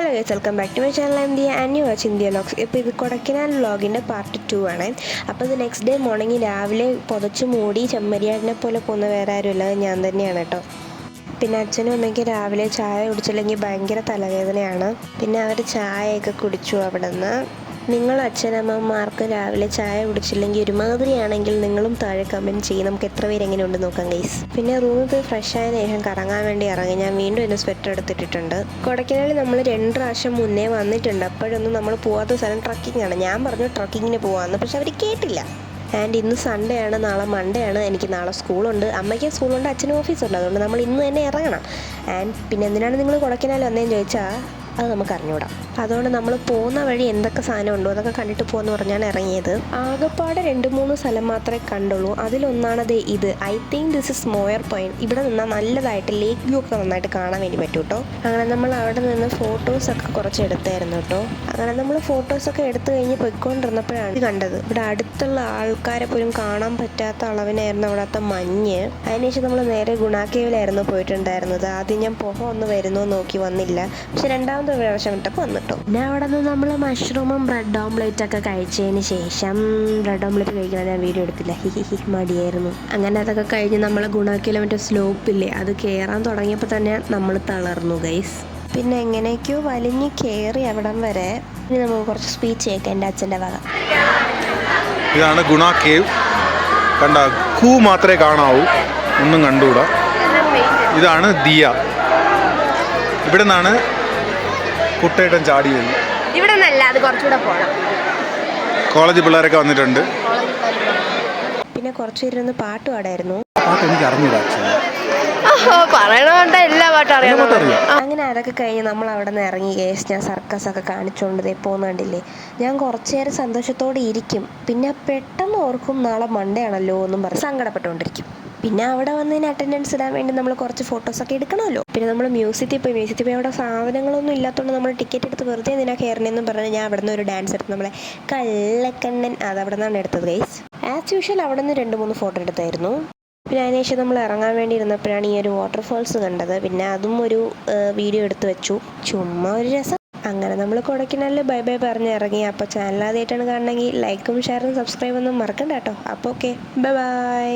Hello guys, welcome back to my channel. M D and you watch India vlogs. ഇപ്പോൾ ഇത് Kodaikanal വ്ലോഗിൻ്റെ part 2 ആണ്. അപ്പോൾ ഇത് നെക്സ്റ്റ് ഡേ മോർണിംഗ് രാവിലെ പുതച്ച് മൂടി ചെമ്മരിയാടിനെ പോലെ പോകുന്ന വേറെ ആരുമില്ല, ഞാൻ തന്നെയാണ് കേട്ടോ. പിന്നെ അച്ഛനും അമ്മയ്ക്ക് രാവിലെ ചായ കുടിച്ചില്ലെങ്കിൽ ഭയങ്കര തലവേദനയാണ്. പിന്നെ അവർ ചായയൊക്കെ കുടിച്ചു അവിടെ നിന്ന്. നിങ്ങൾ അച്ഛനമ്മമാർക്ക് രാവിലെ ചായ കുടിച്ചില്ലെങ്കിൽ ഒരുമാതിരിയാണെങ്കിൽ നിങ്ങളും താഴെ കമൻറ്റ് ചെയ്യും. നമുക്ക് എത്ര പേര് എങ്ങനെ ഉണ്ട് നോക്കാം ഗൈസ്. പിന്നെ റൂമിൽ പോയി ഫ്രഷ് ആയതിനു ശേഷം കറങ്ങാൻ വേണ്ടി ഇറങ്ങി. ഞാൻ വീണ്ടും എൻ്റെ സ്വെറ്റർ എടുത്തിട്ടിട്ടുണ്ട്. കൊടൈക്കനാലിൽ നമ്മൾ 2 പ്രാവശ്യം മുന്നേ വന്നിട്ടുണ്ട്. അപ്പോഴൊന്നും നമ്മൾ പോകാത്ത സ്ഥലം ട്രക്കിംഗ് ആണ്. ഞാൻ പറഞ്ഞു ട്രക്കിങ്ങിന് പോകാമെന്ന്, പക്ഷെ അവർ കേട്ടില്ല. ആൻഡ് ഇന്ന് സൺഡേ ആണ്, നാളെ മൺഡേ ആണ്. എനിക്ക് നാളെ സ്കൂളുണ്ട്, അമ്മയ്ക്ക് സ്കൂളുണ്ട്, അച്ഛനും ഓഫീസുണ്ട്. അതുകൊണ്ട് നമ്മൾ ഇന്ന് തന്നെ ഇറങ്ങണം. ആൻഡ് പിന്നെ എന്തിനാണ് നിങ്ങൾ കൊടൈക്കനാൽ വന്നതെന്ന് ചോദിച്ചാൽ അത് നമുക്ക് അറിഞ്ഞുകൂടാം. അതുകൊണ്ട് നമ്മൾ പോകുന്ന വഴി എന്തൊക്കെ സാധനം ഉണ്ടോ അതൊക്കെ കണ്ടിട്ട് പോകുമെന്ന് പറഞ്ഞാണ് ഇറങ്ങിയത്. ആകെപ്പാടെ 2-3 സ്ഥലം മാത്രമേ കണ്ടുള്ളൂ. അതിലൊന്നാണത് ഇത്. I think this is Moir point. ഇവിടെ നിന്നാൽ നല്ലതായിട്ട് ലേക്ക് വ്യൂ ഒക്കെ നന്നായിട്ട് കാണാൻ വേണ്ടി പറ്റും കേട്ടോ. അങ്ങനെ നമ്മൾ അവിടെ നിന്ന് ഫോട്ടോസൊക്കെ കുറച്ച് എടുത്തായിരുന്നു കേട്ടോ. അങ്ങനെ നമ്മൾ ഫോട്ടോസൊക്കെ എടുത്തു കഴിഞ്ഞ് പോയിക്കൊണ്ടിരുന്നപ്പോഴാണ് ഇത് കണ്ടത്. ഇവിടെ അടുത്തുള്ള ആൾക്കാരെ പോലും കാണാൻ പറ്റാത്ത അളവിനായിരുന്നു അവിടുത്തെ മഞ്ഞ്. അതിനുശേഷം നമ്മൾ നേരെ ഗുണ കേവിലായിരുന്നു പോയിട്ടുണ്ടായിരുന്നത്. ആദ്യം ഞാൻ പുക ഒന്ന് വരുന്നോ നോക്കി വന്നില്ല, പക്ഷെ രണ്ടാമത്തെ പ്രാവശ്യം ഇട്ടപ്പോൾ വന്നിട്ടു. പിന്നെ അവിടെ നിന്ന് നമ്മൾ മഷ്റൂമും ബ്രെഡ് ഓംലേറ്റ് ഒക്കെ കഴിച്ചതിന് ശേഷം, ബ്രെഡ് ഓംലേറ്റ് കഴിക്കാൻ ഞാൻ വീഡിയോ എടുത്തില്ല, മടിയായിരുന്നു. അങ്ങനെ അതൊക്കെ കഴിഞ്ഞ് നമ്മൾ ഗുണാക്കിയിലെ മറ്റേ സ്ലോപ്പില്ലേ അത് കയറാൻ തുടങ്ങിയപ്പോൾ തന്നെ നമ്മൾ തളർന്നു ഗൈസ്. പിന്നെ എങ്ങനെയൊക്കെയോ വലിഞ്ഞ് കയറി അവിടം വരെ. ഇനി നമുക്ക് കുറച്ച് സ്പീച്ച് കേൾക്കാം എൻ്റെ അച്ഛൻ്റെ വക. ഇതാണ് ഗുണ കേവ്. കണ്ട കൂ മാത്രമേ കാണാവൂ, ഒന്നും കണ്ടുകൂടാ. ഇതാണ് ദിയ. ഇവിടെ നിന്നാണ് കുട്ടേട്ടൻ ചാടിയത്. ഇവിടെ നിന്നല്ല, അത് കുറച്ചുകൂടെ പോകണം. കോളേജ് പിള്ളേരൊക്കെ വന്നിട്ടുണ്ട്. പിന്നെ കുറച്ച് ഇരുന്ന് പാട്ട് പാടായിരുന്നു. പാട്ട് എനിക്ക് അറിഞ്ഞൂടാ. പറയണോണ്ട് എല്ലാ പാട്ടും അറിയാം. അങ്ങനെ അതൊക്കെ കഴിഞ്ഞ് നമ്മൾ അവിടെ നിന്ന് ഇറങ്ങി കേസ്. ഞാൻ സർക്കസ് ഒക്കെ കാണിച്ചുകൊണ്ട് പോകുന്നുണ്ടില്ലേ. ഞാൻ കുറച്ചു നേരം സന്തോഷത്തോടെ ഇരിക്കും, പിന്നെ പെട്ടെന്ന് ഓർക്കും നാളെ മൺഡേ ആണല്ലോ എന്നും പറഞ്ഞ് സങ്കടപ്പെട്ടുകൊണ്ടിരിക്കും. പിന്നെ അവിടെ വന്നതിന് അറ്റൻഡൻസ് ഇടാൻ വേണ്ടി നമ്മൾ കുറച്ച് ഫോട്ടോസൊക്കെ എടുക്കണമല്ലോ. പിന്നെ നമ്മൾ മ്യൂസിയത്തിൽ പോയി അവിടെ സാധനങ്ങളൊന്നും ഇല്ലാത്തതുകൊണ്ട് നമ്മൾ ടിക്കറ്റ് എടുത്ത് വെറുതെ എന്തിനാ കയറണമെന്നും പറഞ്ഞ് ഞാൻ അവിടെ നിന്ന് ഒരു ഡാൻസ് എടുത്ത് നമ്മളെ കള്ളക്കണ്ണൻ അതവിടെ നിന്നാണ് എടുത്തത് ഗൈസ്. ആസ് യൂഷ്വൽ അവിടെ നിന്ന് 2-3 ഫോട്ടോ എടുത്തായിരുന്നു. പിന്നെ അതിനുശേഷം നമ്മൾ ഇറങ്ങാൻ വേണ്ടി ഇരുന്നപ്പോഴാണ് ഈ ഒരു വാട്ടർഫാൾസ് കണ്ടത്. പിന്നെ അതും ഒരു വീഡിയോ എടുത്ത് വെച്ചു, ചുമ്മാ ഒരു രസം. അങ്ങനെ നമ്മൾ കൊടൈക്കനാലിൽ ബൈ ബൈ പറഞ്ഞ് ഇറങ്ങി. അപ്പോൾ ചാനൽ ആദ്യമായിട്ടാണ് കാണണമെങ്കിൽ ലൈക്കും ഷെയറും സബ്സ്ക്രൈബ് ഒന്നും മറക്കണ്ട കേട്ടോ. അപ്പോൾ ഓക്കെ, ബൈ ബൈ.